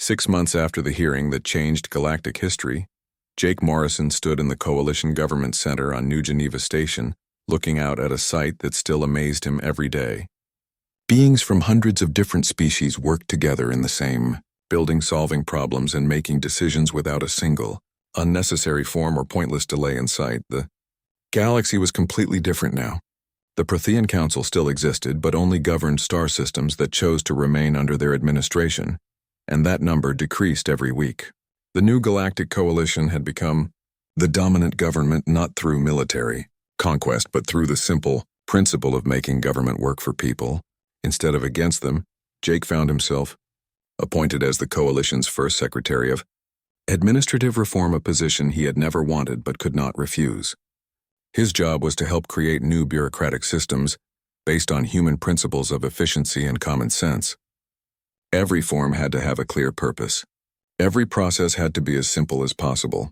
6 months after the hearing that changed galactic history, Jake Morrison stood in the Coalition Government Center on New Geneva Station, looking out at a sight that still amazed him every day. Beings from hundreds of different species worked together in the same building, solving problems and making decisions without a single unnecessary form or pointless delay in sight. The galaxy was completely different now. The Prothean Council still existed, but only governed star systems that chose to remain under their administration, and that number decreased every week. The new Galactic Coalition had become the dominant government not through military conquest, but through the simple principle of making government work for people instead of against them. Jake found himself appointed as the Coalition's first Secretary of Administrative Reform, a position he had never wanted but could not refuse. His job was to help create new bureaucratic systems based on human principles of efficiency and common sense. Every form had to have a clear purpose. Every process had to be as simple as possible.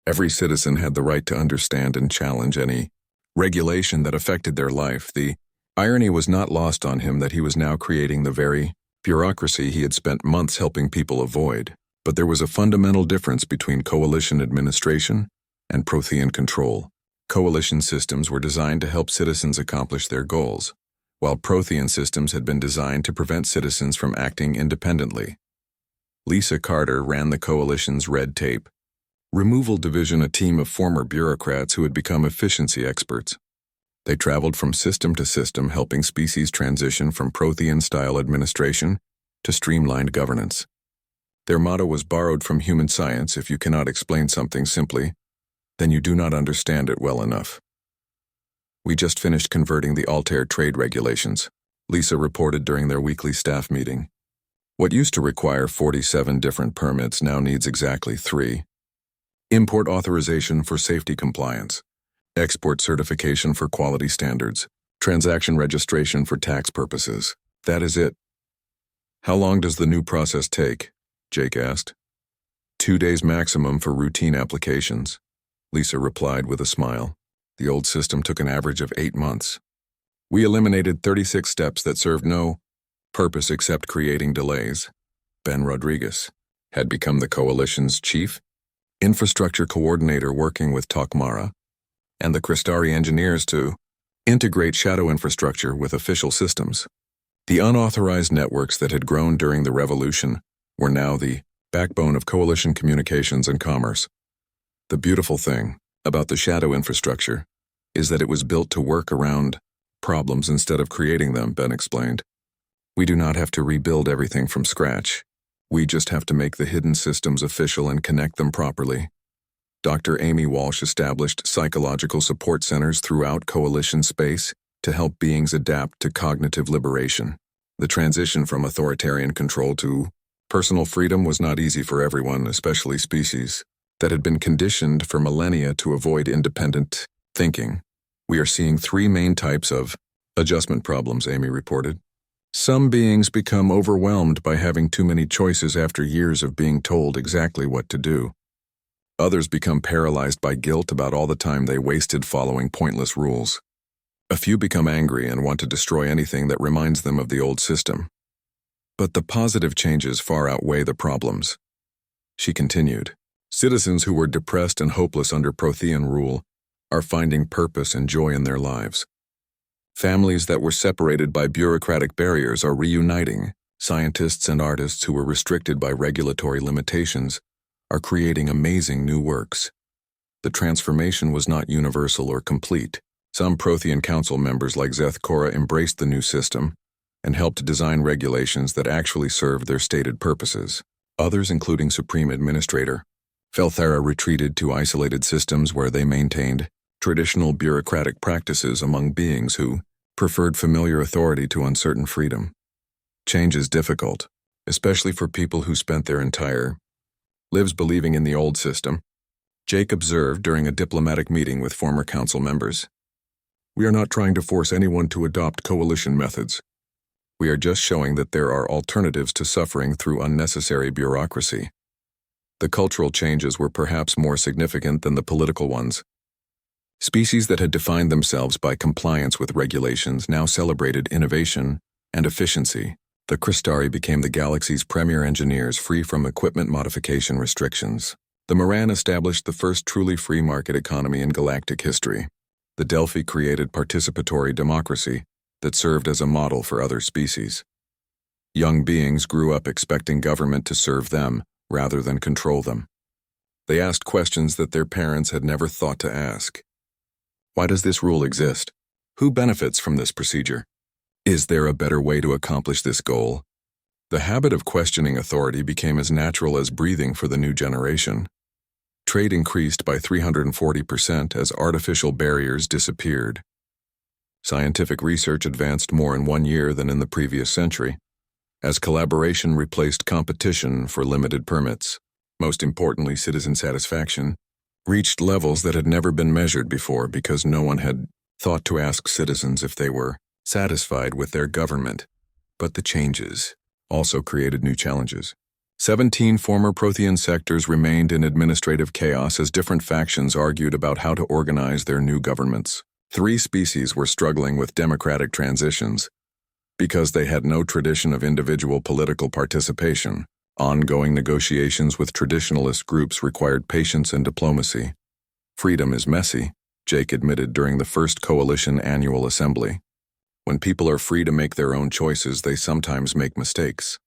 Every citizen had the right to understand and challenge any regulation that affected their life. The irony was not lost on him that he was now creating the very bureaucracy he had spent months helping people avoid. But there was a fundamental difference between Coalition administration and Prothean control. Coalition systems were designed to help citizens accomplish their goals, while Prothean systems had been designed to prevent citizens from acting independently. Lisa Carter ran the Coalition's Red Tape Removal Division, a team of former bureaucrats who had become efficiency experts. They traveled from system to system, helping species transition from Prothean-style administration to streamlined governance. Their motto was borrowed from human science: if you cannot explain something simply, then you do not understand it well enough. "We just finished converting the Altair trade regulations," Lisa reported during their weekly staff meeting. "What used to require 47 different permits now needs exactly 3. Import authorization for safety compliance, export certification for quality standards, transaction registration for tax purposes. That is it." "How long does the new process take?" Jake asked. 2 days maximum for routine applications," Lisa replied with a smile. "The old system took an average of 8 months. We eliminated 36 steps that served no purpose except creating delays." Ben Rodriguez had become the Coalition's chief infrastructure coordinator, working with Takmara and the Crystari engineers to integrate shadow infrastructure with official systems. The unauthorized networks that had grown during the revolution were now the backbone of Coalition communications and commerce. The beautiful thing about the shadow infrastructure is that it was built to work around problems instead of creating them, Ben explained. "We do not have to rebuild everything from scratch. We just have to make the hidden systems official and connect them properly." Dr. Amy Walsh established psychological support centers throughout Coalition space to help beings adapt to cognitive liberation. The transition from authoritarian control to personal freedom was not easy for everyone, especially species that had been conditioned for millennia to avoid independent thinking. "We are seeing 3 main types of adjustment problems," Amy reported. "Some beings become overwhelmed by having too many choices after years of being told exactly what to do. Others become paralyzed by guilt about all the time they wasted following pointless rules. A few become angry and want to destroy anything that reminds them of the old system. But the positive changes far outweigh the problems." She continued. "Citizens who were depressed and hopeless under Prothean rule are finding purpose and joy in their lives. Families that were separated by bureaucratic barriers are reuniting. Scientists and artists who were restricted by regulatory limitations are creating amazing new works. The transformation was not universal or complete. Some Prothean Council members like Zeth Kora embraced the new system and helped design regulations that actually served their stated purposes. Others, including Supreme Administrator Felthera, retreated to isolated systems where they maintained traditional bureaucratic practices among beings who preferred familiar authority to uncertain freedom. Change is difficult, especially for people who spent their entire lives believing in the old system, Jake observed during a diplomatic meeting with former council members. "We are not trying to force anyone to adopt coalition methods. We are just showing that there are alternatives to suffering through unnecessary bureaucracy." The cultural changes were perhaps more significant than the political ones. Species that had defined themselves by compliance with regulations now celebrated innovation and efficiency. The Crystari became the galaxy's premier engineers, free from equipment modification restrictions. The Moran established the first truly free market economy in galactic history. The Delphi created participatory democracy that served as a model for other species. Young beings grew up expecting government to serve them rather than control them. They asked questions that their parents had never thought to ask. Why does this rule exist? Who benefits from this procedure? Is there a better way to accomplish this goal? The habit of questioning authority became as natural as breathing for the new generation. Trade increased by 340% as artificial barriers disappeared. Scientific research advanced more in 1 year than in the previous century, as collaboration replaced competition for limited permits. Most importantly, citizen satisfaction reached levels that had never been measured before because no one had thought to ask citizens if they were satisfied with their government. But the changes also created new challenges. 17 former Prothean sectors remained in administrative chaos as different factions argued about how to organize their new governments. 3 species were struggling with democratic transitions because they had no tradition of individual political participation. Ongoing negotiations with traditionalist groups required patience and diplomacy. Freedom is messy, Jake admitted during the first Coalition annual assembly. When people are free to make their own choices, they sometimes make mistakes.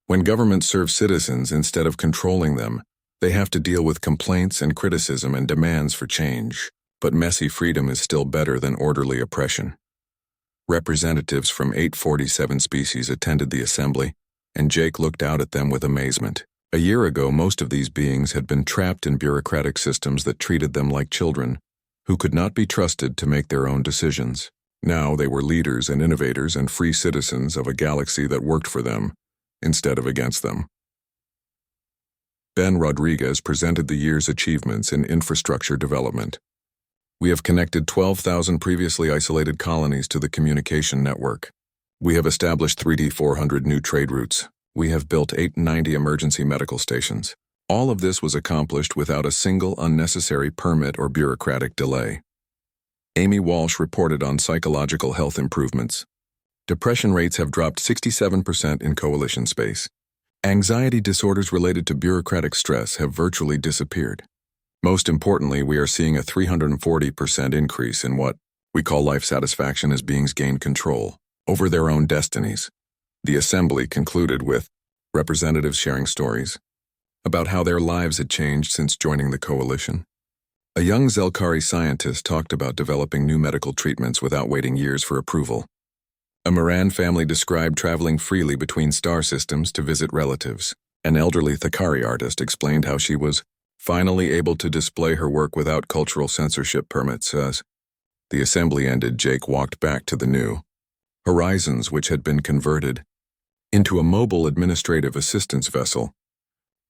When governments serve citizens instead of controlling them, they have to deal with complaints and criticism and demands for change. But messy freedom is still better than orderly oppression. Representatives from 847 species attended the assembly, and Jake looked out at them with amazement. A year ago, most of these beings had been trapped in bureaucratic systems that treated them like children, who could not be trusted to make their own decisions. Now they were leaders and innovators and free citizens of a galaxy that worked for them, instead of against them. Ben Rodriguez presented the year's achievements in infrastructure development. We have connected 12,000 previously isolated colonies to the communication network. We have established 400 new trade routes. We have built 890 emergency medical stations. All of this was accomplished without a single unnecessary permit or bureaucratic delay. Amy Walsh reported on psychological health improvements. Depression rates have dropped 67% in Coalition space. Anxiety disorders related to bureaucratic stress have virtually disappeared. Most importantly, we are seeing a 340% increase in what we call life satisfaction as beings gain control over their own destinies. The assembly concluded with representatives sharing stories about how their lives had changed since joining the Coalition. A young Zelkari scientist talked about developing new medical treatments without waiting years for approval. A Moran family described traveling freely between star systems to visit relatives. An elderly Thakari artist explained how she was finally able to display her work without cultural censorship permits. As the assembly ended, Jake walked back to the new Horizons, which had been converted into a mobile administrative assistance vessel.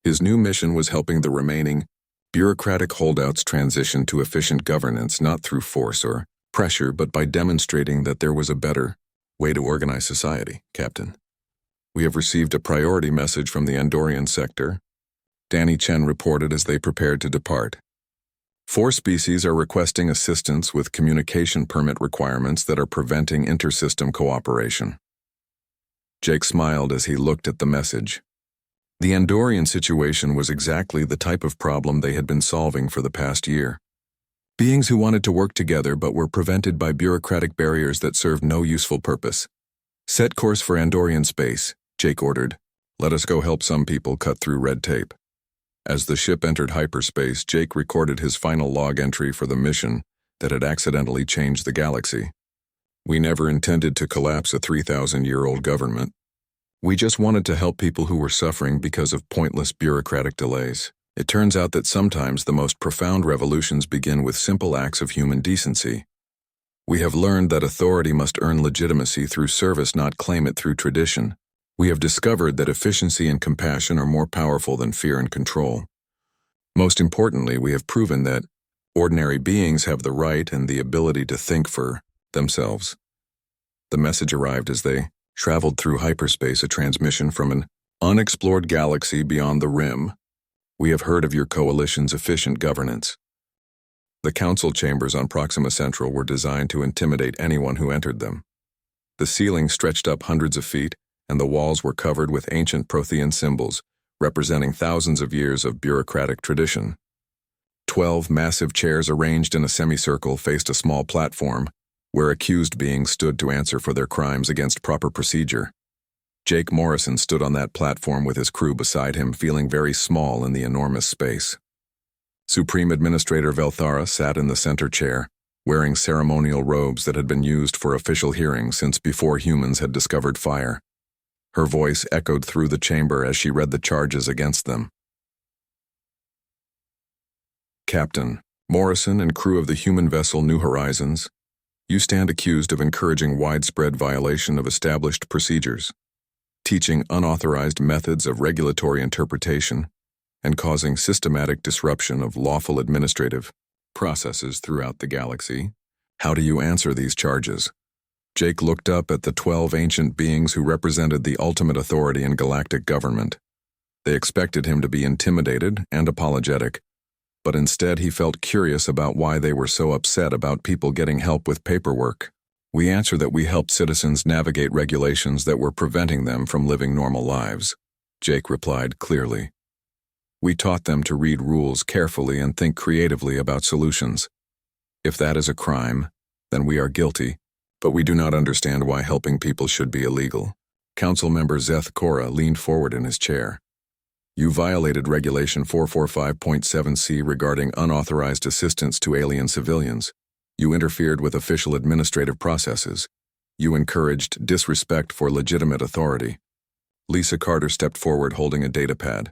His new mission was helping the remaining bureaucratic holdouts transition to efficient governance, not through force or pressure, but by demonstrating that there was a better way to organize society. Captain, we have received a priority message from the Andorian sector, Danny Chen reported as they prepared to depart. 4 species are requesting assistance with communication permit requirements that are preventing intersystem cooperation. Jake smiled as he looked at the message. The Andorian situation was exactly the type of problem they had been solving for the past year. Beings who wanted to work together but were prevented by bureaucratic barriers that served no useful purpose. Set course for Andorian space, Jake ordered. Let us go help some people cut through red tape. As the ship entered hyperspace, Jake recorded his final log entry for the mission that had accidentally changed the galaxy. We never intended to collapse a 3,000-year-old government. We just wanted to help people who were suffering because of pointless bureaucratic delays. It turns out that sometimes the most profound revolutions begin with simple acts of human decency. We have learned that authority must earn legitimacy through service, not claim it through tradition. We have discovered that efficiency and compassion are more powerful than fear and control. Most importantly, we have proven that ordinary beings have the right and the ability to think for themselves. The message arrived as they traveled through hyperspace, a transmission from an unexplored galaxy beyond the rim. We have heard of your coalition's efficient governance. The council chambers on Proxima Central were designed to intimidate anyone who entered them. The ceiling stretched up hundreds of feet, and the walls were covered with ancient Prothean symbols, representing thousands of years of bureaucratic tradition. 12 massive chairs arranged in a semicircle faced a small platform, where accused beings stood to answer for their crimes against proper procedure. Jake Morrison stood on that platform with his crew beside him, feeling very small in the enormous space. Supreme Administrator Velthara sat in the center chair, wearing ceremonial robes that had been used for official hearings since before humans had discovered fire. Her voice echoed through the chamber as she read the charges against them. Captain, Morrison and crew of the human vessel New Horizons, you stand accused of encouraging widespread violation of established procedures, teaching unauthorized methods of regulatory interpretation, and causing systematic disruption of lawful administrative processes throughout the galaxy. How do you answer these charges? Jake looked up at the 12 ancient beings who represented the ultimate authority in galactic government. They expected him to be intimidated and apologetic, but instead he felt curious about why they were so upset about people getting help with paperwork. We answer that we helped citizens navigate regulations that were preventing them from living normal lives, Jake replied clearly. We taught them to read rules carefully and think creatively about solutions. If that is a crime, then we are guilty, but we do not understand why helping people should be illegal. Council member Zeth Cora leaned forward in his chair. You violated Regulation 445.7c regarding unauthorized assistance to alien civilians. You interfered with official administrative processes. You encouraged disrespect for legitimate authority. Lisa Carter stepped forward holding a datapad.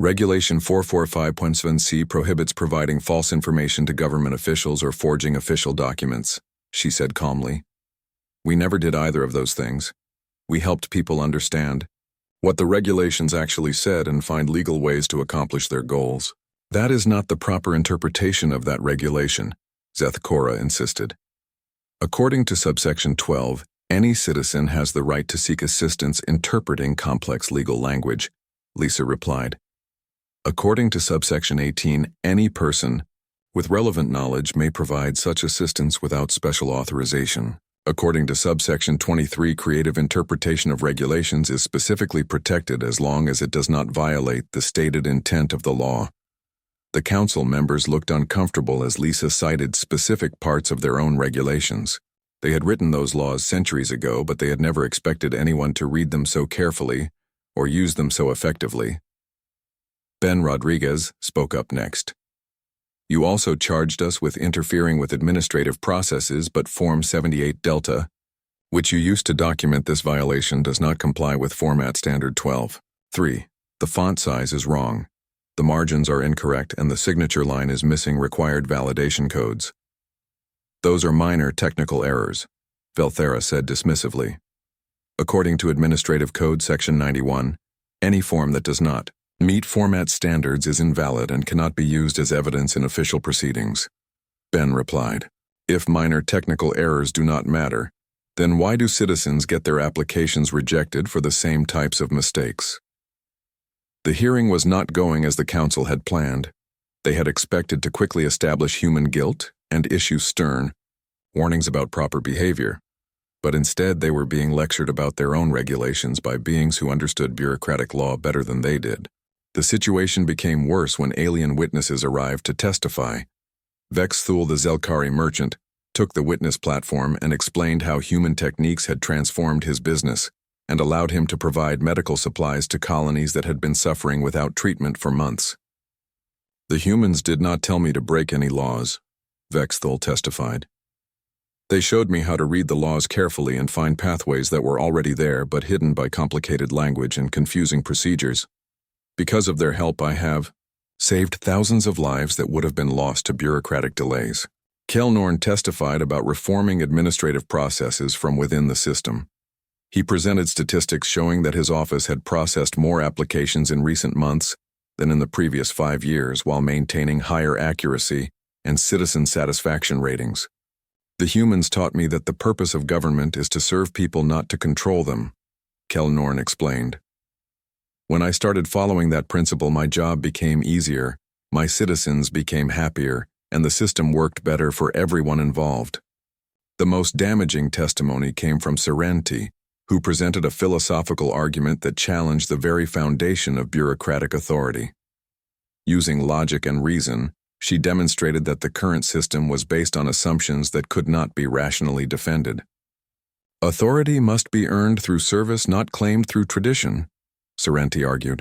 Regulation 445.7c prohibits providing false information to government officials or forging official documents, she said calmly. We never did either of those things. We helped people understand what the regulations actually said and find legal ways to accomplish their goals. That is not the proper interpretation of that regulation, Zeth Cora insisted. According to subsection 12, any citizen has the right to seek assistance interpreting complex legal language, Lisa replied. According to subsection 18, any person with relevant knowledge may provide such assistance without special authorization. According to subsection 23, creative interpretation of regulations is specifically protected as long as it does not violate the stated intent of the law. The council members looked uncomfortable as Lisa cited specific parts of their own regulations. They had written those laws centuries ago, but they had never expected anyone to read them so carefully or use them so effectively. Ben Rodriguez spoke up next. You also charged us with interfering with administrative processes, but Form 78 Delta, which you used to document this violation, does not comply with Format Standard 12. 3. The font size is wrong. The margins are incorrect and the signature line is missing required validation codes. Those are minor technical errors, Velthara said dismissively. According to Administrative Code Section 91, any form that does not meet format standards is invalid and cannot be used as evidence in official proceedings. Ben replied, if minor technical errors do not matter, then why do citizens get their applications rejected for the same types of mistakes? The hearing was not going as the council had planned. They had expected to quickly establish human guilt and issue stern warnings about proper behavior, but instead they were being lectured about their own regulations by beings who understood bureaucratic law better than they did. The situation became worse when alien witnesses arrived to testify. Vex Thul, the Zelkari merchant, took the witness platform and explained how human techniques had transformed his business and allowed him to provide medical supplies to colonies that had been suffering without treatment for months. The humans did not tell me to break any laws, Vex Thul testified. They showed me how to read the laws carefully and find pathways that were already there but hidden by complicated language and confusing procedures. Because of their help, I have saved thousands of lives that would have been lost to bureaucratic delays. Kelnorn testified about reforming administrative processes from within the system. He presented statistics showing that his office had processed more applications in recent months than in the previous 5 years while maintaining higher accuracy and citizen satisfaction ratings. The humans taught me that the purpose of government is to serve people, not to control them, Kelnorn explained. When I started following that principle, my job became easier, my citizens became happier, and the system worked better for everyone involved. The most damaging testimony came from Serenity, who presented a philosophical argument that challenged the very foundation of bureaucratic authority. Using logic and reason, she demonstrated that the current system was based on assumptions that could not be rationally defended. Authority must be earned through service, not claimed through tradition, Sorrenti argued.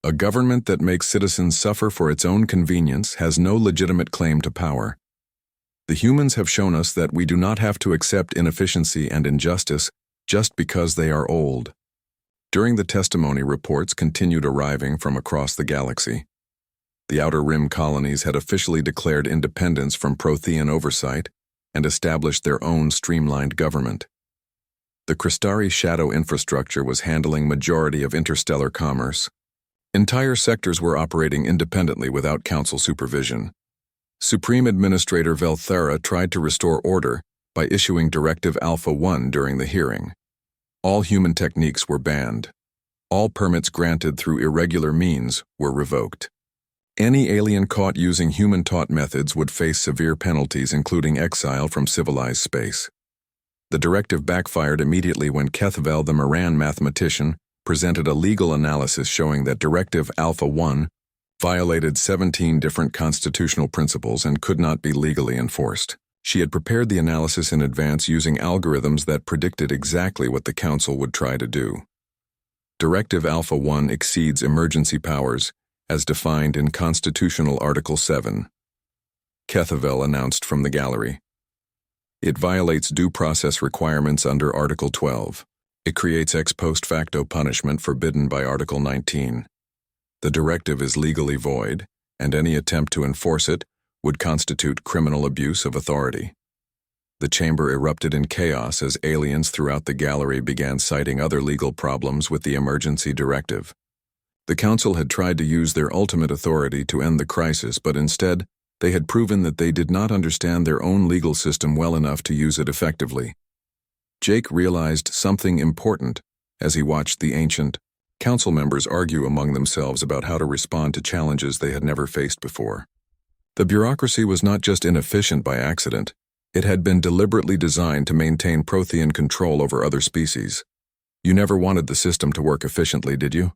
A government that makes citizens suffer for its own convenience has no legitimate claim to power. The humans have shown us that we do not have to accept inefficiency and injustice just because they are old. During the testimony, reports continued arriving from across the galaxy. The Outer Rim colonies had officially declared independence from Prothean oversight and established their own streamlined government. The Crystari shadow infrastructure was handling majority of interstellar commerce. Entire sectors were operating independently without council supervision. Supreme Administrator Velthera tried to restore order by issuing Directive Alpha 1 during the hearing. All human techniques were banned. All permits granted through irregular means were revoked. Any alien caught using human-taught methods would face severe penalties, including exile from civilized space. The directive backfired immediately when Kethvel, the Moran mathematician, presented a legal analysis showing that Directive Alpha 1 violated 17 different constitutional principles and could not be legally enforced. She had prepared the analysis in advance using algorithms that predicted exactly what the Council would try to do. Directive Alpha 1 exceeds emergency powers as defined in Constitutional Article 7. Kethvel announced from the gallery. It violates due process requirements under Article 12. It creates ex post facto punishment forbidden by Article 19. The directive is legally void, and any attempt to enforce it would constitute criminal abuse of authority. The chamber erupted in chaos as aliens throughout the gallery began citing other legal problems with the emergency directive. The Council had tried to use their ultimate authority to end the crisis, but instead, they had proven that they did not understand their own legal system well enough to use it effectively. Jake realized something important as he watched the ancient council members argue among themselves about how to respond to challenges they had never faced before. The bureaucracy was not just inefficient by accident, it had been deliberately designed to maintain Prothean control over other species. You never wanted the system to work efficiently, did you?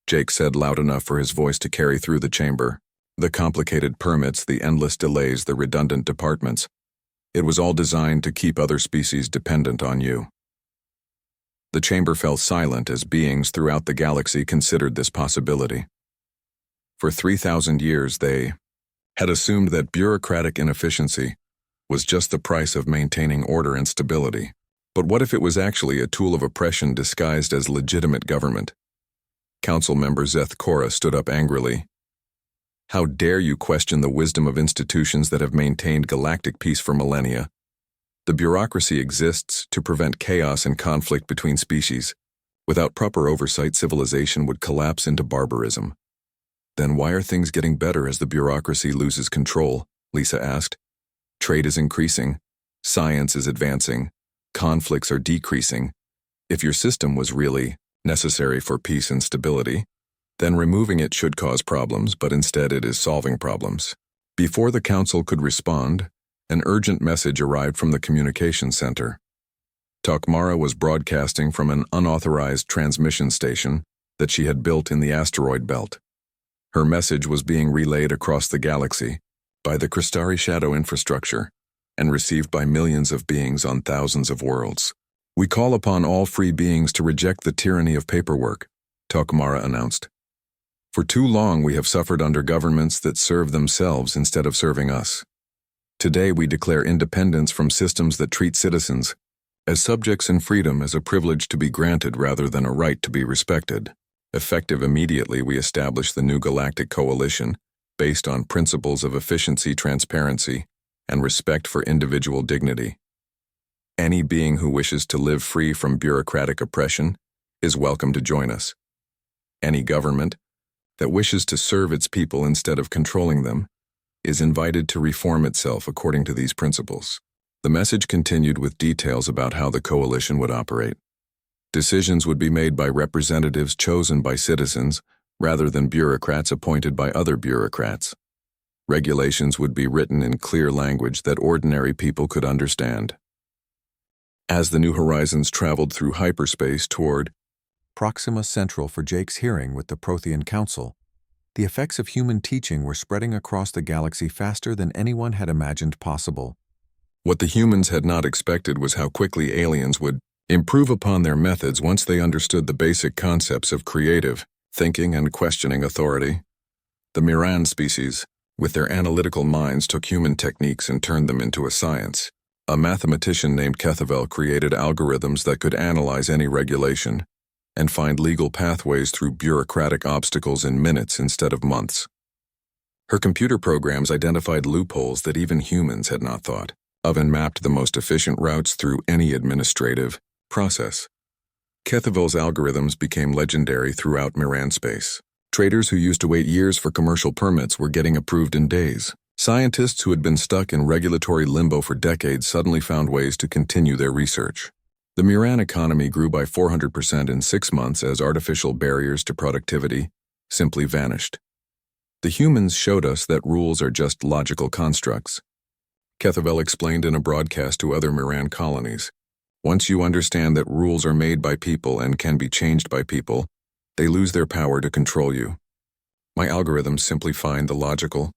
Jake said loud enough for his voice to carry through the chamber. The complicated permits, the endless delays, the redundant departments. It was all designed to keep other species dependent on you. The chamber fell silent as beings throughout the galaxy considered this possibility. For 3,000 years they had assumed that bureaucratic inefficiency was just the price of maintaining order and stability. But what if it was actually a tool of oppression disguised as legitimate government? Council member Zeth Cora stood up angrily. How dare you question the wisdom of institutions that have maintained galactic peace for millennia? The bureaucracy exists to prevent chaos and conflict between species. Without proper oversight, civilization would collapse into barbarism. Then why are things getting better as the bureaucracy loses control? Lisa asked. Trade is increasing. Science is advancing. Conflicts are decreasing. If your system was really necessary for peace and stability, then removing it should cause problems, but instead it is solving problems. Before the council could respond, an urgent message arrived from the communication center. Takmara was broadcasting from an unauthorized transmission station that she had built in the asteroid belt. Her message was being relayed across the galaxy by the Crystari shadow infrastructure and received by millions of beings on thousands of worlds. We call upon all free beings to reject the tyranny of paperwork, Takmara announced. For too long we have suffered under governments that serve themselves instead of serving us. Today we declare independence from systems that treat citizens as subjects and freedom as a privilege to be granted rather than a right to be respected. Effective immediately, we establish the new Galactic Coalition based on principles of efficiency, transparency, and respect for individual dignity. Any being who wishes to live free from bureaucratic oppression is welcome to join us. Any government that wishes to serve its people instead of controlling them is invited to reform itself according to these principles. The message continued with details about how the coalition would operate. Decisions would be made by representatives chosen by citizens rather than bureaucrats appointed by other bureaucrats. Regulations would be written in clear language that ordinary people could understand. As the New Horizons traveled through hyperspace toward Proxima Central for Jake's hearing with the Prothean Council, the effects of human teaching were spreading across the galaxy faster than anyone had imagined possible. What the humans had not expected was how quickly aliens would improve upon their methods once they understood the basic concepts of creative thinking and questioning authority. The Miran species, with their analytical minds, took human techniques and turned them into a science. A mathematician named Kethavel created algorithms that could analyze any regulation and find legal pathways through bureaucratic obstacles in minutes instead of months. Her computer programs identified loopholes that even humans had not thought of and mapped the most efficient routes through any administrative process. Kethavel's algorithms became legendary throughout Miran space. Traders who used to wait years for commercial permits were getting approved in days. Scientists who had been stuck in regulatory limbo for decades suddenly found ways to continue their research. The Miran economy grew by 400% in 6 months as artificial barriers to productivity simply vanished. The humans showed us that rules are just logical constructs. Kethavel explained in a broadcast to other Miran colonies. Once you understand that rules are made by people and can be changed by people, they lose their power to control you. My algorithms simply find the logical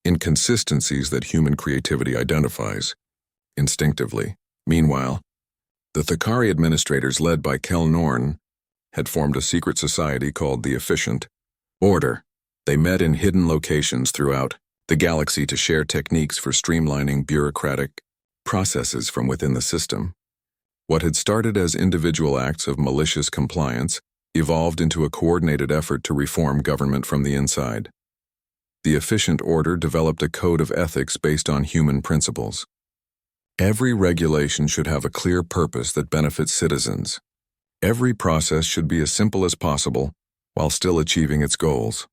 inconsistencies that human creativity identifies instinctively. Meanwhile, the Thakari administrators led by Kel Norn had formed a secret society called the Efficient Order. They met in hidden locations throughout the galaxy to share techniques for streamlining bureaucratic processes from within the system. What had started as individual acts of malicious compliance evolved into a coordinated effort to reform government from the inside. The Efficient Order developed a code of ethics based on human principles. Every regulation should have a clear purpose that benefits citizens. Every process should be as simple as possible while still achieving its goals.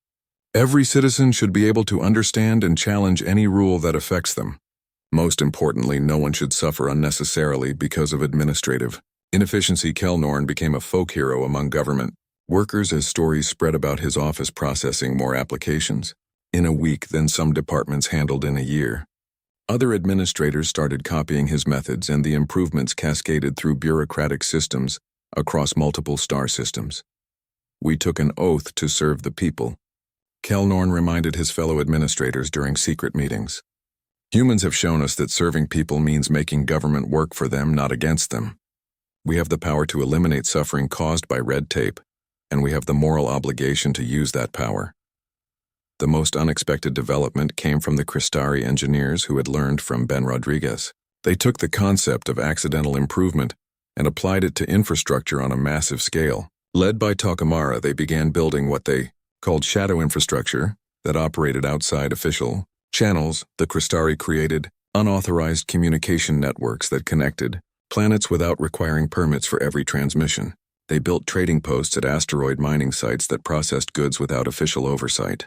Every citizen should be able to understand and challenge any rule that affects them. Most importantly, no one should suffer unnecessarily because of administrative inefficiency. Kel Norn became a folk hero among government workers as stories spread about his office processing more applications in a week than some departments handled in a year. Other administrators started copying his methods, and the improvements cascaded through bureaucratic systems across multiple star systems. We took an oath to serve the people, Kel Norn reminded his fellow administrators during secret meetings. Humans have shown us that serving people means making government work for them, not against them. We have the power to eliminate suffering caused by red tape, and we have the moral obligation to use that power. The most unexpected development came from the Cristari engineers who had learned from Ben Rodriguez. They took the concept of accidental improvement and applied it to infrastructure on a massive scale. Led by Takamara, they began building what they called shadow infrastructure that operated outside official channels. The Cristari created unauthorized communication networks that connected planets without requiring permits for every transmission. They built trading posts at asteroid mining sites that processed goods without official oversight.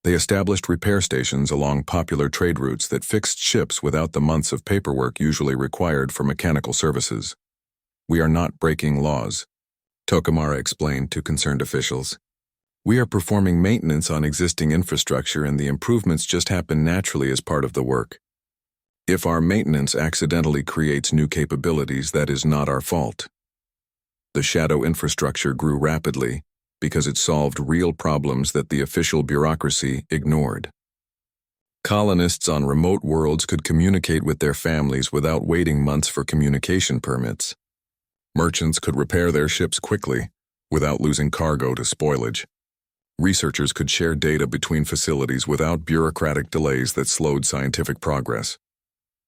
They established repair stations along popular trade routes that fixed ships without the months of paperwork usually required for mechanical services. We are not breaking laws, Tokamara explained to concerned officials. We are performing maintenance on existing infrastructure, and the improvements just happen naturally as part of the work. If our maintenance accidentally creates new capabilities, that is not our fault. The shadow infrastructure grew rapidly because it solved real problems that the official bureaucracy ignored. Colonists on remote worlds could communicate with their families without waiting months for communication permits. Merchants could repair their ships quickly without losing cargo to spoilage. Researchers could share data between facilities without bureaucratic delays that slowed scientific progress.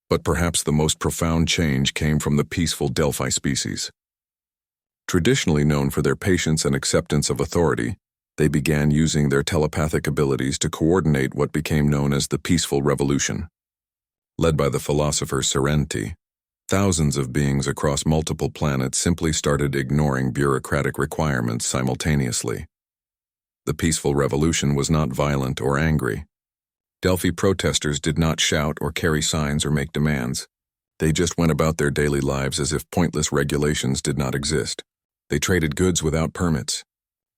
But perhaps the most profound change came from the peaceful Delphi species. Traditionally known for their patience and acceptance of authority, they began using their telepathic abilities to coordinate what became known as the Peaceful Revolution. Led by the philosopher Serenity, thousands of beings across multiple planets simply started ignoring bureaucratic requirements simultaneously. The Peaceful Revolution was not violent or angry. Delphi protesters did not shout or carry signs or make demands. They just went about their daily lives as if pointless regulations did not exist. They traded goods without permits.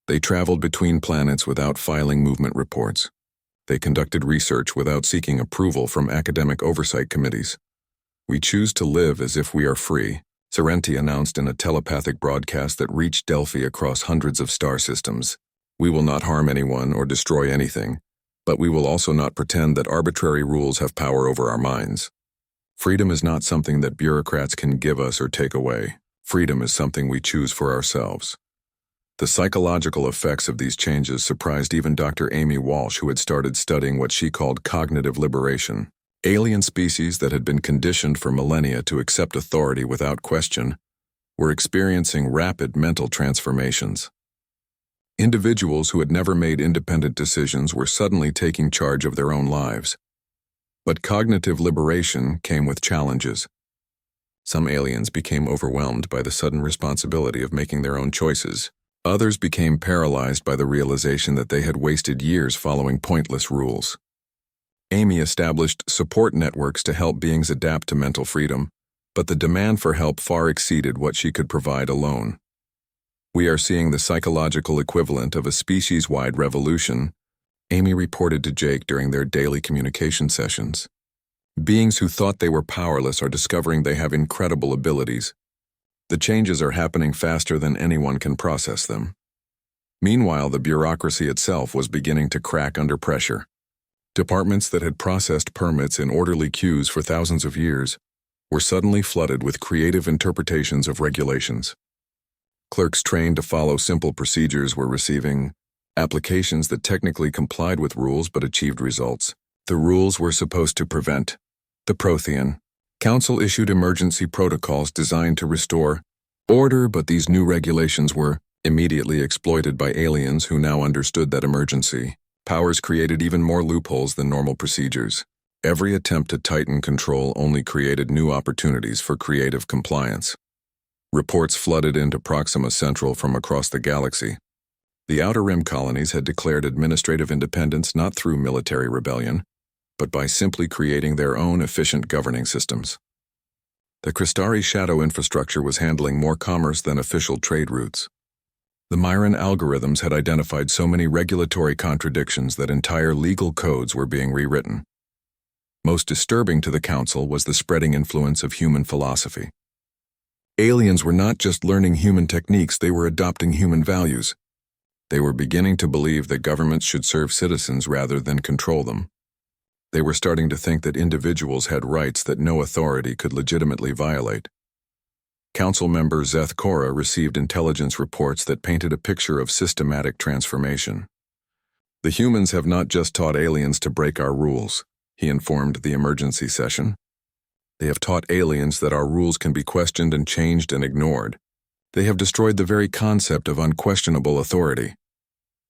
They traveled between planets without filing movement reports. They conducted research without seeking approval from academic oversight committees. We choose to live as if we are free, Sorrenti announced in a telepathic broadcast that reached Delphi across hundreds of star systems. We will not harm anyone or destroy anything, but we will also not pretend that arbitrary rules have power over our minds. Freedom is not something that bureaucrats can give us or take away. Freedom is something we choose for ourselves. The psychological effects of these changes surprised even Dr. Amy Walsh, who had started studying what she called cognitive liberation. Alien species that had been conditioned for millennia to accept authority without question were experiencing rapid mental transformations. Individuals who had never made independent decisions were suddenly taking charge of their own lives. But cognitive liberation came with challenges. Some aliens became overwhelmed by the sudden responsibility of making their own choices. Others became paralyzed by the realization that they had wasted years following pointless rules. Amy established support networks to help beings adapt to mental freedom, but the demand for help far exceeded what she could provide alone. We are seeing the psychological equivalent of a species-wide revolution, Amy reported to Jake during their daily communication sessions. Beings who thought they were powerless are discovering they have incredible abilities. The changes are happening faster than anyone can process them. Meanwhile, the bureaucracy itself was beginning to crack under pressure. Departments that had processed permits in orderly queues for thousands of years were suddenly flooded with creative interpretations of regulations. Clerks trained to follow simple procedures were receiving applications that technically complied with rules but achieved results. The rules were supposed to prevent the Prothean. Council issued emergency protocols designed to restore order, but these new regulations were immediately exploited by aliens who now understood that emergency powers created even more loopholes than normal procedures. Every attempt to tighten control only created new opportunities for creative compliance. Reports flooded into Proxima Central from across the galaxy. The Outer Rim colonies had declared administrative independence not through military rebellion, but by simply creating their own efficient governing systems. The Crystari shadow infrastructure was handling more commerce than official trade routes. The Myron algorithms had identified so many regulatory contradictions that entire legal codes were being rewritten. Most disturbing to the Council was the spreading influence of human philosophy. Aliens were not just learning human techniques, they were adopting human values. They were beginning to believe that governments should serve citizens rather than control them. They were starting to think that individuals had rights that no authority could legitimately violate. Council member Zeth Kora received intelligence reports that painted a picture of systematic transformation. The humans have not just taught aliens to break our rules, he informed the emergency session. They have taught aliens that our rules can be questioned and changed and ignored. They have destroyed the very concept of unquestionable authority.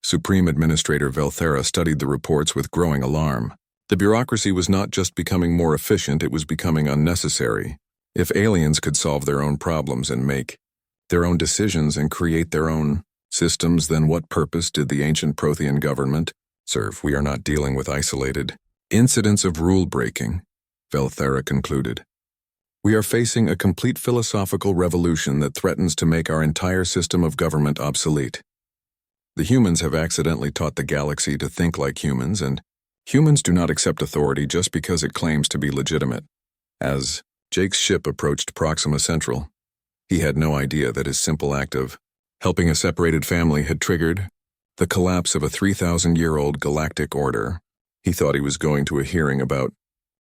Supreme Administrator Velthera studied the reports with growing alarm. The bureaucracy was not just becoming more efficient, it was becoming unnecessary. If aliens could solve their own problems and make their own decisions and create their own systems, then what purpose did the ancient Prothean government serve? We are not dealing with isolated incidents of rule-breaking, Velthera concluded. We are facing a complete philosophical revolution that threatens to make our entire system of government obsolete. The humans have accidentally taught the galaxy to think like humans, and humans do not accept authority just because it claims to be legitimate. As Jake's ship approached Proxima Central, he had no idea that his simple act of helping a separated family had triggered the collapse of a 3,000-year-old galactic order. He thought he was going to a hearing about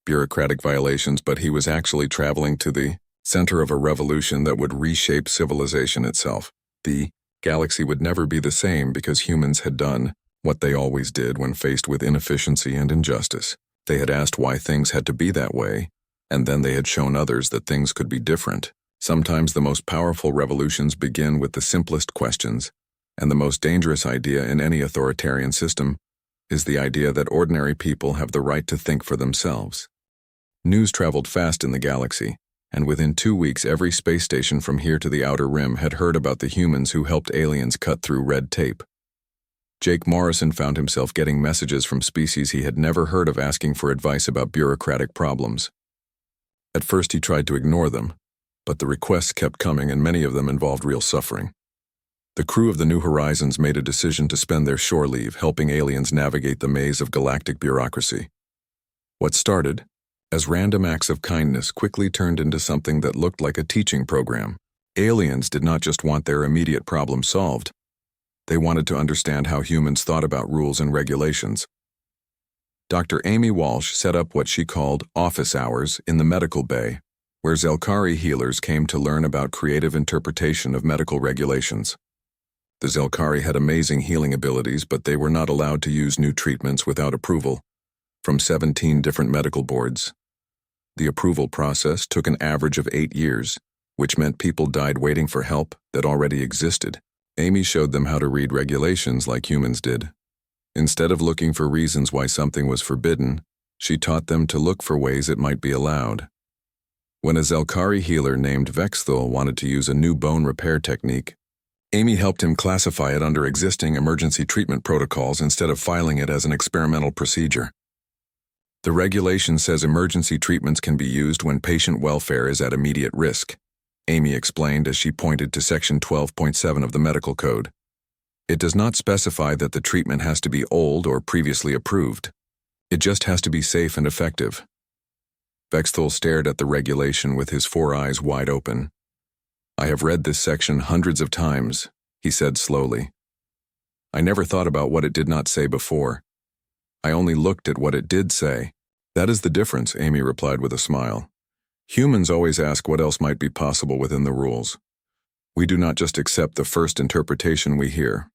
bureaucratic violations, but he was actually traveling to the center of a revolution that would reshape civilization itself. The galaxy would never be the same because humans had done what they always did when faced with inefficiency and injustice. They had asked why things had to be that way, and then they had shown others that things could be different. Sometimes the most powerful revolutions begin with the simplest questions, and the most dangerous idea in any authoritarian system is the idea that ordinary people have the right to think for themselves. News traveled fast in the galaxy, and within 2 weeks every space station from here to the Outer Rim had heard about the humans who helped aliens cut through red tape. Jake Morrison found himself getting messages from species he had never heard of asking for advice about bureaucratic problems. At first he tried to ignore them, but the requests kept coming and many of them involved real suffering. The crew of the New Horizons made a decision to spend their shore leave helping aliens navigate the maze of galactic bureaucracy. What started as random acts of kindness quickly turned into something that looked like a teaching program. Aliens did not just want their immediate problem solved. They wanted to understand how humans thought about rules and regulations. Dr. Amy Walsh set up what she called office hours in the medical bay, where Zelkari healers came to learn about creative interpretation of medical regulations. The Zelkari had amazing healing abilities, but they were not allowed to use new treatments without approval from 17 different medical boards. The approval process took an average of 8 years, which meant people died waiting for help that already existed. Amy showed them how to read regulations like humans did. Instead of looking for reasons why something was forbidden, she taught them to look for ways it might be allowed. When a Zelkari healer named Vexthul wanted to use a new bone repair technique, Amy helped him classify it under existing emergency treatment protocols instead of filing it as an experimental procedure. The regulation says emergency treatments can be used when patient welfare is at immediate risk, Amy explained as she pointed to Section 12.7 of the Medical Code. It does not specify that the treatment has to be old or previously approved. It just has to be safe and effective. Vexthul stared at the regulation with his 4 eyes wide open. "I have read this section hundreds of times," he said slowly. "I never thought about what it did not say before. I only looked at what it did say." "That is the difference," Amy replied with a smile. "Humans always ask what else might be possible within the rules. We do not just accept the first interpretation we hear."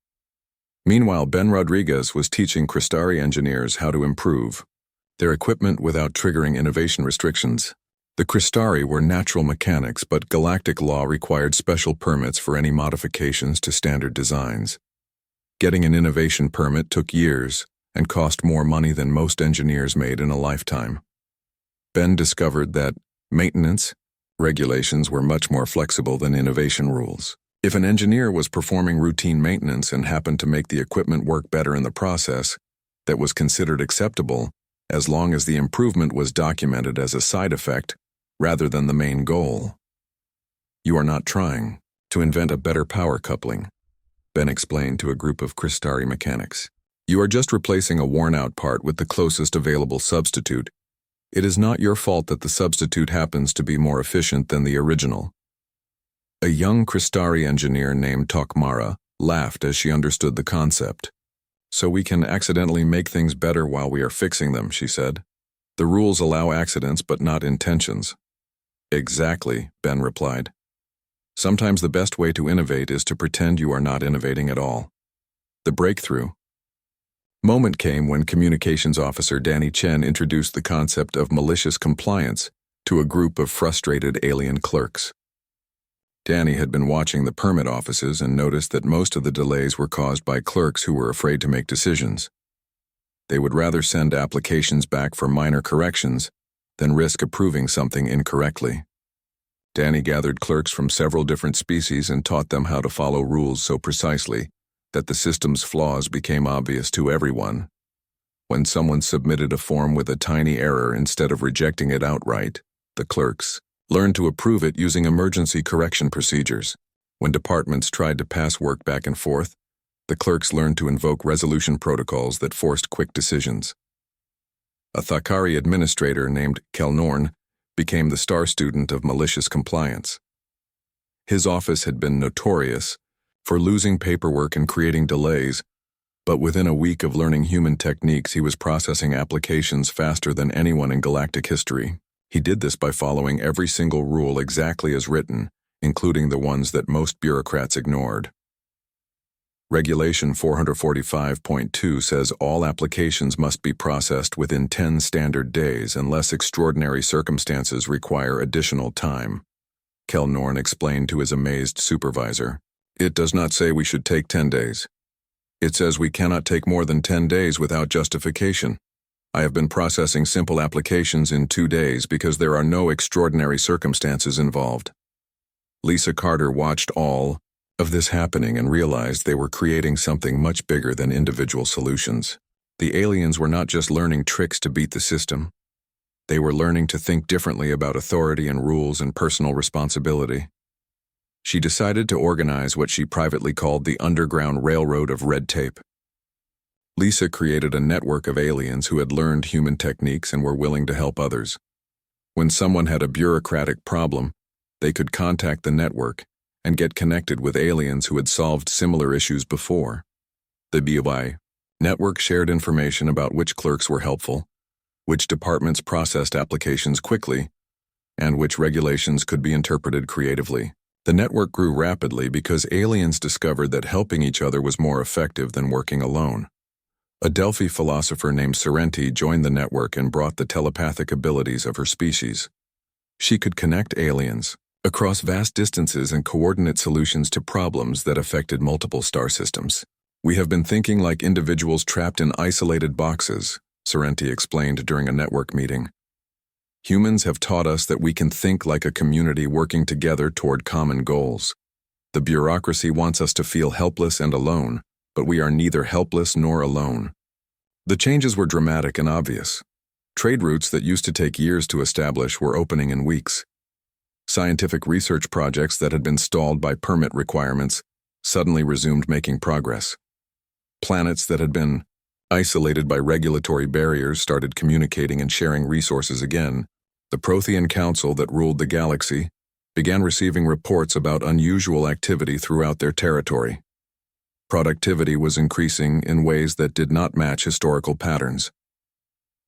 Meanwhile, Ben Rodriguez was teaching Crystari engineers how to improve their equipment without triggering innovation restrictions. The Crystari were natural mechanics, but galactic law required special permits for any modifications to standard designs. Getting an innovation permit took years and cost more money than most engineers made in a lifetime. Ben discovered that maintenance regulations were much more flexible than innovation rules. If an engineer was performing routine maintenance and happened to make the equipment work better in the process, that was considered acceptable as long as the improvement was documented as a side effect rather than the main goal. "You are not trying to invent a better power coupling," Ben explained to a group of Crystari mechanics. "You are just replacing a worn-out part with the closest available substitute. It is not your fault that the substitute happens to be more efficient than the original." A young Crystari engineer named Tokmara laughed as she understood the concept. "So we can accidentally make things better while we are fixing them," she said. "The rules allow accidents but not intentions." "Exactly," Ben replied. "Sometimes the best way to innovate is to pretend you are not innovating at all." The breakthrough moment came when Communications Officer Danny Chen introduced the concept of malicious compliance to a group of frustrated alien clerks. Danny had been watching the permit offices and noticed that most of the delays were caused by clerks who were afraid to make decisions. They would rather send applications back for minor corrections than risk approving something incorrectly. Danny gathered clerks from several different species and taught them how to follow rules so precisely that the system's flaws became obvious to everyone. When someone submitted a form with a tiny error instead of rejecting it outright, the clerks learned to approve it using emergency correction procedures. When departments tried to pass work back and forth, the clerks learned to invoke resolution protocols that forced quick decisions. A Thakari administrator named Kelnorn became the star student of malicious compliance. His office had been notorious for losing paperwork and creating delays, but within a week of learning human techniques, he was processing applications faster than anyone in galactic history. He did this by following every single rule exactly as written, including the ones that most bureaucrats ignored. Regulation 445.2 says all applications must be processed within 10 standard days unless extraordinary circumstances require additional time, Kelnorn explained to his amazed supervisor. "It does not say we should take 10 days. It says we cannot take more than 10 days without justification. I have been processing simple applications in 2 days because there are no extraordinary circumstances involved." Lisa Carter watched all of this happening and realized they were creating something much bigger than individual solutions. The aliens were not just learning tricks to beat the system. They were learning to think differently about authority and rules and personal responsibility. She decided to organize what she privately called the Underground Railroad of Red Tape. Lisa created a network of aliens who had learned human techniques and were willing to help others. When someone had a bureaucratic problem, they could contact the network and get connected with aliens who had solved similar issues before. The HFY network shared information about which clerks were helpful, which departments processed applications quickly, and which regulations could be interpreted creatively. The network grew rapidly because aliens discovered that helping each other was more effective than working alone. A Delphi philosopher named Sorrenti joined the network and brought the telepathic abilities of her species. She could connect aliens across vast distances and coordinate solutions to problems that affected multiple star systems. "We have been thinking like individuals trapped in isolated boxes," Sorrenti explained during a network meeting. "Humans have taught us that we can think like a community working together toward common goals. The bureaucracy wants us to feel helpless and alone, but we are neither helpless nor alone." The changes were dramatic and obvious. Trade routes that used to take years to establish were opening in weeks. Scientific research projects that had been stalled by permit requirements suddenly resumed making progress. Planets that had been isolated by regulatory barriers started communicating and sharing resources again. The Prothean Council that ruled the galaxy began receiving reports about unusual activity throughout their territory. Productivity was increasing in ways that did not match historical patterns.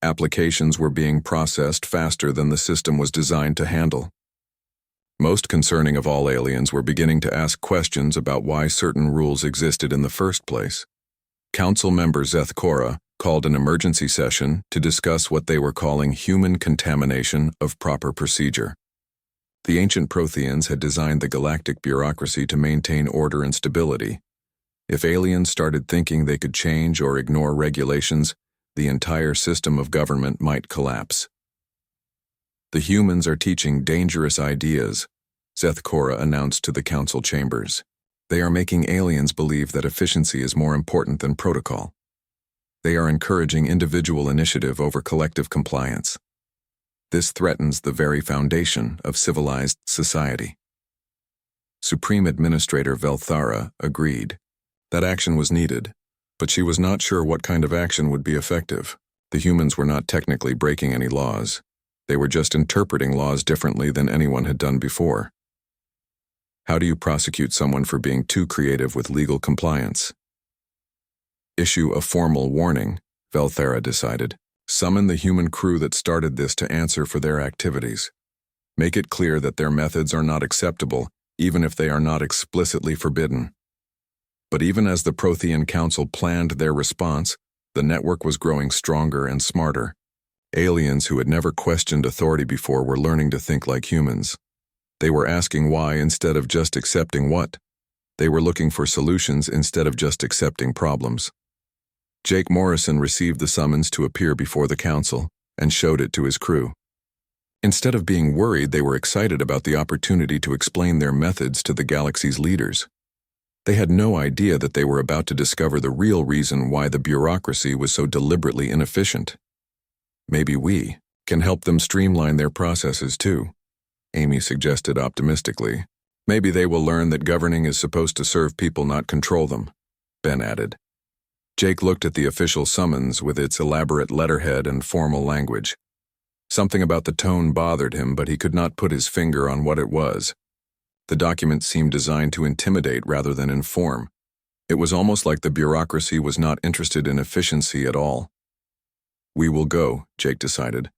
Applications were being processed faster than the system was designed to handle. Most concerning of all, aliens were beginning to ask questions about why certain rules existed in the first place. Council member Zeth Kora called an emergency session to discuss what they were calling human contamination of proper procedure. The ancient Protheans had designed the galactic bureaucracy to maintain order and stability. If aliens started thinking they could change or ignore regulations, the entire system of government might collapse. "The humans are teaching dangerous ideas," Zeth Kora announced to the council chambers. "They are making aliens believe that efficiency is more important than protocol. They are encouraging individual initiative over collective compliance. This threatens the very foundation of civilized society." Supreme Administrator Velthara agreed that action was needed, but she was not sure what kind of action would be effective. The humans were not technically breaking any laws. They were just interpreting laws differently than anyone had done before. How do you prosecute someone for being too creative with legal compliance? Issue a formal warning, Velthara decided. Summon the human crew that started this to answer for their activities. Make it clear that their methods are not acceptable, even if they are not explicitly forbidden. But even as the Prothean Council planned their response, the network was growing stronger and smarter. Aliens who had never questioned authority before were learning to think like humans. They were asking why instead of just accepting what. They were looking for solutions instead of just accepting problems. Jake Morrison received the summons to appear before the council and showed it to his crew. Instead of being worried, they were excited about the opportunity to explain their methods to the galaxy's leaders. They had no idea that they were about to discover the real reason why the bureaucracy was so deliberately inefficient. "Maybe we can help them streamline their processes too," Amy suggested optimistically. "Maybe they will learn that governing is supposed to serve people, not control them," Ben added. Jake looked at the official summons with its elaborate letterhead and formal language. Something about the tone bothered him, but he could not put his finger on what it was. The document seemed designed to intimidate rather than inform. It was almost like the bureaucracy was not interested in efficiency at all. "We will go," Jake decided.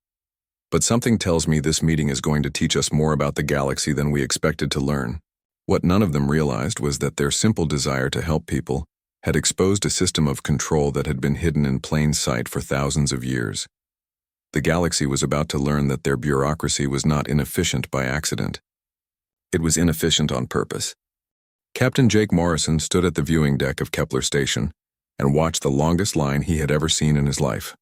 "But something tells me this meeting is going to teach us more about the galaxy than we expected to learn." What none of them realized was that their simple desire to help people had exposed a system of control that had been hidden in plain sight for thousands of years. The galaxy was about to learn that their bureaucracy was not inefficient by accident. It was inefficient on purpose. Captain Jake Morrison stood at the viewing deck of Kepler Station and watched the longest line he had ever seen in his life.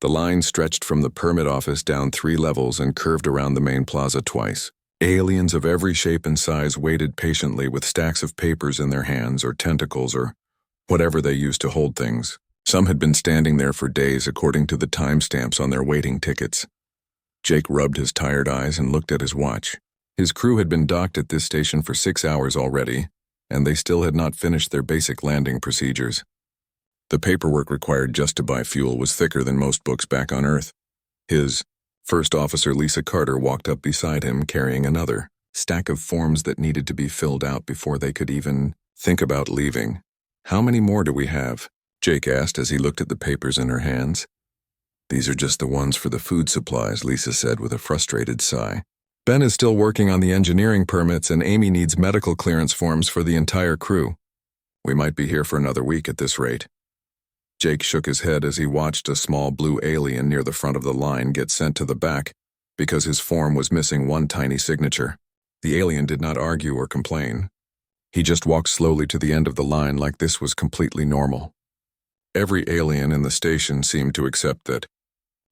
The line stretched from the permit office down 3 levels and curved around the main plaza twice. Aliens of every shape and size waited patiently with stacks of papers in their hands or tentacles or whatever they used to hold things. Some had been standing there for days according to the timestamps on their waiting tickets. Jake rubbed his tired eyes and looked at his watch. His crew had been docked at this station for 6 hours already, and they still had not finished their basic landing procedures. The paperwork required just to buy fuel was thicker than most books back on Earth. His First Officer Lisa Carter walked up beside him carrying another stack of forms that needed to be filled out before they could even think about leaving. "How many more do we have?" Jake asked as he looked at the papers in her hands. "These are just the ones for the food supplies," Lisa said with a frustrated sigh. "Ben is still working on the engineering permits and Amy needs medical clearance forms for the entire crew. We might be here for another week at this rate." Jake shook his head as he watched a small blue alien near the front of the line get sent to the back because his form was missing one tiny signature. The alien did not argue or complain. He just walked slowly to the end of the line like this was completely normal. Every alien in the station seemed to accept that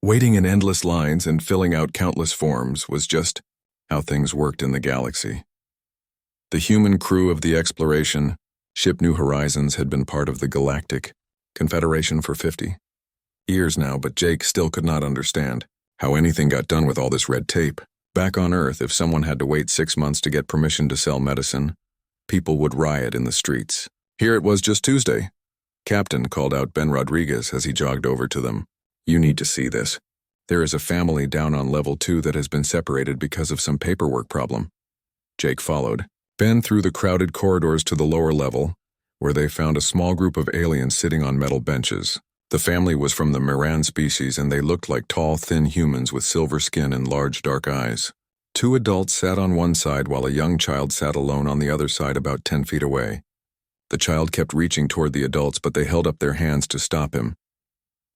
waiting in endless lines and filling out countless forms was just how things worked in the galaxy. The human crew of the exploration, ship New Horizons, had been part of the Galactic Confederation for 50 years now, but Jake still could not understand how anything got done with all this red tape. Back on Earth, if someone had to wait 6 months to get permission to sell medicine, people would riot in the streets. Here it was just Tuesday. Captain called out Ben Rodriguez as he jogged over to them. "You need to see this. There is a family down on level 2 that has been separated because of some paperwork problem." Jake followed Ben through the crowded corridors to the lower level, where they found a small group of aliens sitting on metal benches. The family was from the Miran species and they looked like tall, thin humans with silver skin and large, dark eyes. 2 adults sat on one side while a young child sat alone on the other side about 10 feet away. The child kept reaching toward the adults, but they held up their hands to stop him.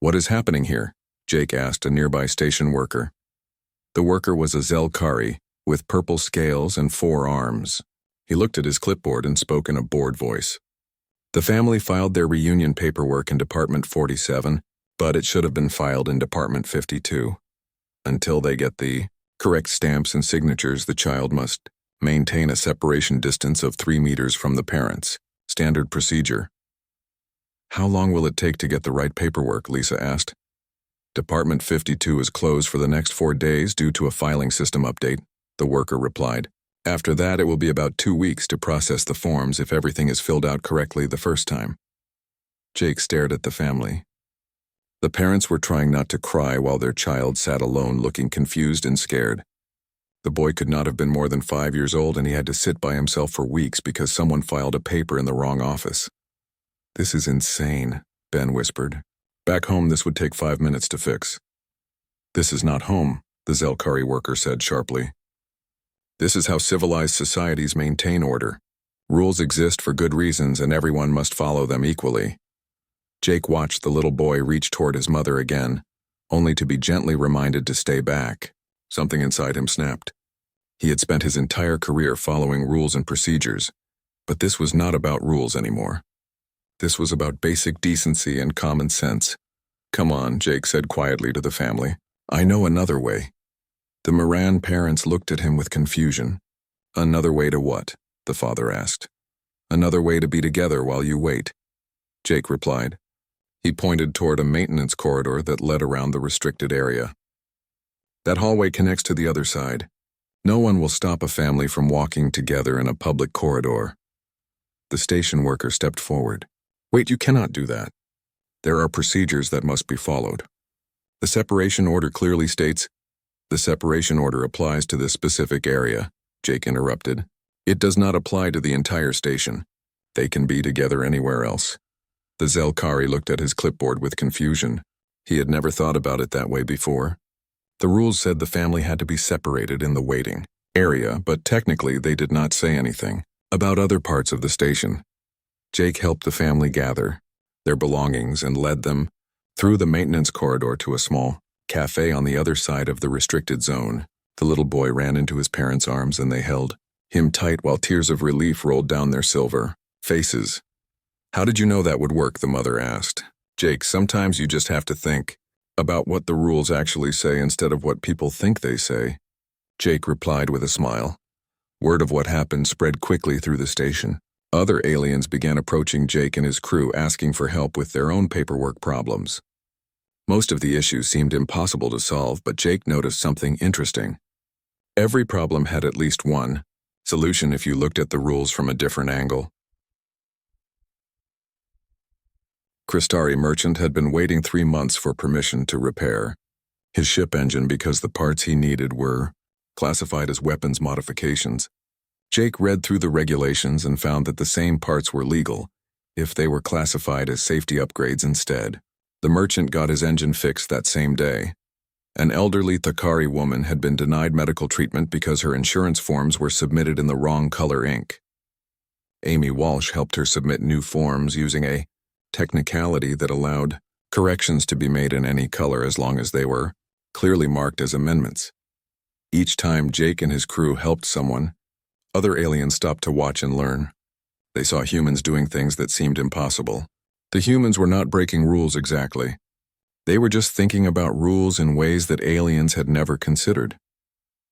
"What is happening here?" Jake asked a nearby station worker. The worker was a Zelkari with purple scales and 4 arms. He looked at his clipboard and spoke in a bored voice. "The family filed their reunion paperwork in Department 47, but it should have been filed in Department 52. Until they get the correct stamps and signatures, the child must maintain a separation distance of 3 meters from the parents. Standard procedure." "How long will it take to get the right paperwork?" Lisa asked. "Department 52 is closed for the next 4 days due to a filing system update," the worker replied. "After that, it will be about 2 weeks to process the forms if everything is filled out correctly the first time." Jake stared at the family. The parents were trying not to cry while their child sat alone looking confused and scared. The boy could not have been more than 5 years old and he had to sit by himself for weeks because someone filed a paper in the wrong office. "This is insane," Ben whispered. "Back home, this would take 5 minutes to fix." "This is not home," the Zelkari worker said sharply. "This is how civilized societies maintain order. Rules exist for good reasons and everyone must follow them equally." Jake watched the little boy reach toward his mother again, only to be gently reminded to stay back. Something inside him snapped. He had spent his entire career following rules and procedures, but this was not about rules anymore. This was about basic decency and common sense. "Come on," Jake said quietly to the family. "I know another way." The Moran parents looked at him with confusion. "Another way to what?" the father asked. "Another way to be together while you wait," Jake replied. He pointed toward a maintenance corridor that led around the restricted area. "That hallway connects to the other side. No one will stop a family from walking together in a public corridor." The station worker stepped forward. "Wait, you cannot do that. There are procedures that must be followed. The separation order clearly states—" "The separation order applies to this specific area," Jake interrupted. "It does not apply to the entire station. They can be together anywhere else." The Zelkari looked at his clipboard with confusion. He had never thought about it that way before. The rules said the family had to be separated in the waiting area, but technically they did not say anything about other parts of the station. Jake helped the family gather their belongings and led them through the maintenance corridor to a small cafe on the other side of the restricted zone. The little boy ran into his parents' arms and they held him tight while tears of relief rolled down their silver faces. "How did you know that would work?" the mother asked. "Jake, sometimes you just have to think about what the rules actually say instead of what people think they say." Jake replied with a smile. Word of what happened spread quickly through the station. Other aliens began approaching Jake and his crew asking for help with their own paperwork problems. Most of the issues seemed impossible to solve, but Jake noticed something interesting. Every problem had at least one solution if you looked at the rules from a different angle. Crystari Merchant had been waiting 3 months for permission to repair his ship engine because the parts he needed were classified as weapons modifications. Jake read through the regulations and found that the same parts were legal if they were classified as safety upgrades instead. The merchant got his engine fixed that same day. An elderly Thakari woman had been denied medical treatment because her insurance forms were submitted in the wrong color ink. Amy Walsh helped her submit new forms using a technicality that allowed corrections to be made in any color as long as they were clearly marked as amendments. Each time Jake and his crew helped someone, other aliens stopped to watch and learn. They saw humans doing things that seemed impossible. The humans were not breaking rules exactly. They were just thinking about rules in ways that aliens had never considered.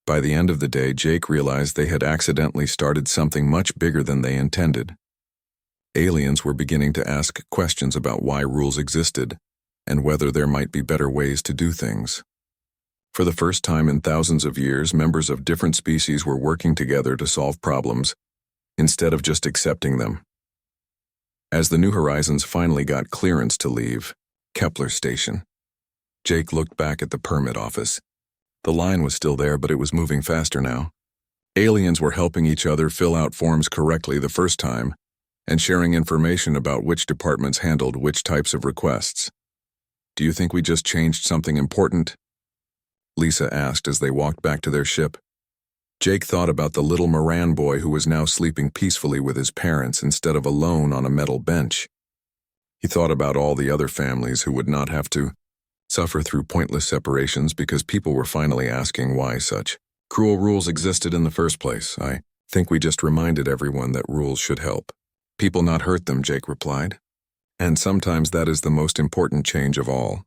By the end of the day, Jake realized they had accidentally started something much bigger than they intended. Aliens were beginning to ask questions about why rules existed and whether there might be better ways to do things. For the first time in thousands of years, members of different species were working together to solve problems instead of just accepting them. As the New Horizons finally got clearance to leave Kepler Station, Jake looked back at the permit office. The line was still there, but it was moving faster now. Aliens were helping each other fill out forms correctly the first time and sharing information about which departments handled which types of requests. "Do you think we just changed something important?" Lisa asked as they walked back to their ship. Jake thought about the little Moran boy who was now sleeping peacefully with his parents instead of alone on a metal bench. He thought about all the other families who would not have to suffer through pointless separations because people were finally asking why such cruel rules existed in the first place. "I think we just reminded everyone that rules should help people, not hurt them," Jake replied. "And sometimes that is the most important change of all."